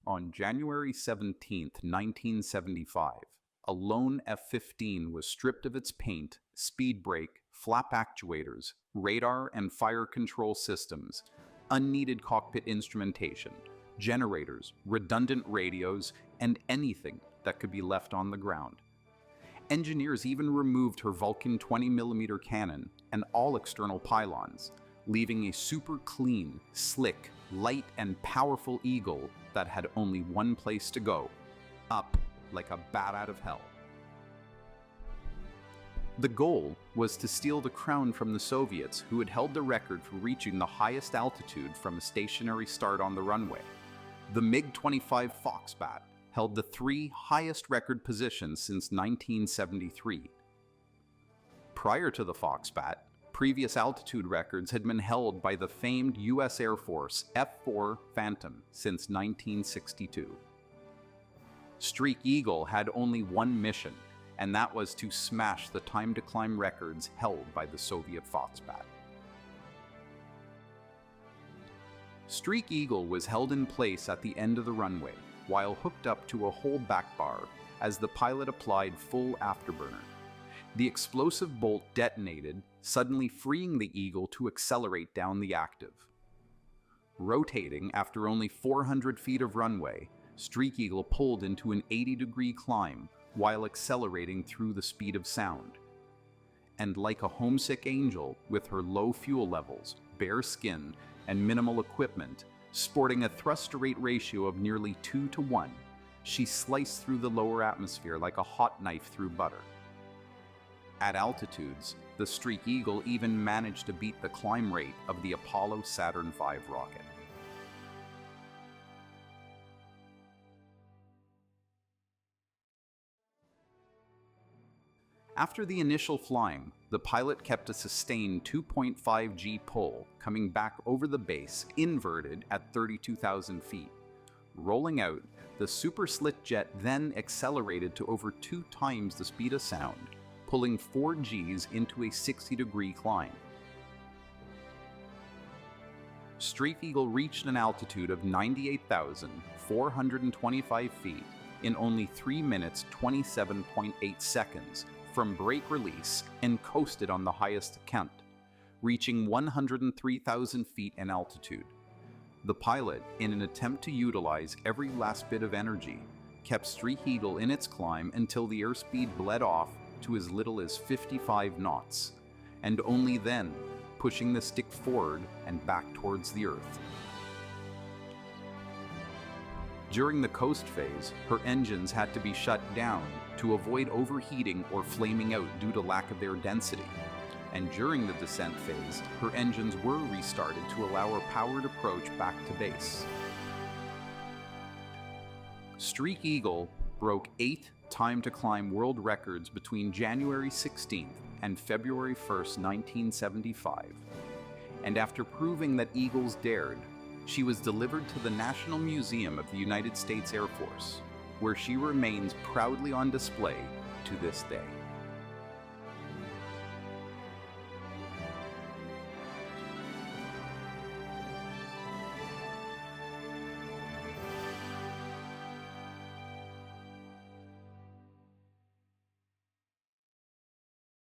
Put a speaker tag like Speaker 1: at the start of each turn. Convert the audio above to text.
Speaker 1: On January 17, 1975, a lone F-15 was stripped of its paint, speed brake, flap actuators, radar and fire control systems, unneeded cockpit instrumentation, generators, redundant radios, and anything that could be left on the ground. Engineers even removed her Vulcan 20mm cannon and all external pylons, leaving a super clean, slick, light and powerful Eagle that had only one place to go: up like a bat out of hell. The goal was to steal the crown from the Soviets, who had held the record for reaching the highest altitude from a stationary start on the runway. The MiG-25 Foxbat held the 3 highest record positions since 1973. Prior to the Foxbat, previous altitude records had been held by the famed U.S. Air Force F-4 Phantom since 1962. Streak Eagle had only one mission, and that was to smash the time to climb records held by the Soviet Foxbat. Streak Eagle was held in place at the end of the runway, while hooked up to a holdback bar as the pilot applied full afterburner. The explosive bolt detonated, suddenly freeing the Eagle to accelerate down the active. Rotating after only 400 feet of runway, Streak Eagle pulled into an 80-degree climb while accelerating through the speed of sound. And like a homesick angel, with her low fuel levels, bare skin, and minimal equipment, sporting a thrust-to-rate ratio of nearly 2-to-1, she sliced through the lower atmosphere like a hot knife through butter. At altitudes, the Streak Eagle even managed to beat the climb rate of the Apollo Saturn V rocket. After the initial flying, the pilot kept a sustained 2.5 G pull coming back over the base, inverted at 32,000 feet. Rolling out, the super slit jet then accelerated to over 2 times the speed of sound, pulling 4 Gs into a 60-degree climb. Streak Eagle reached an altitude of 98,425 feet in only 3 minutes 27.8 seconds from brake release and coasted on the highest count, reaching 103,000 feet in altitude. The pilot, in an attempt to utilize every last bit of energy, kept Streak Eagle in its climb until the airspeed bled off to as little as 55 knots, and only then pushing the stick forward and back towards the Earth. During the coast phase, her engines had to be shut down to avoid overheating or flaming out due to lack of air density, and during the descent phase, her engines were restarted to allow a powered approach back to base. Streak Eagle broke 8 time-to-climb world records between January 16th and February 1st, 1975, and after proving that Eagles dared, she was delivered to the National Museum of the United States Air Force, where she remains proudly on display to this day.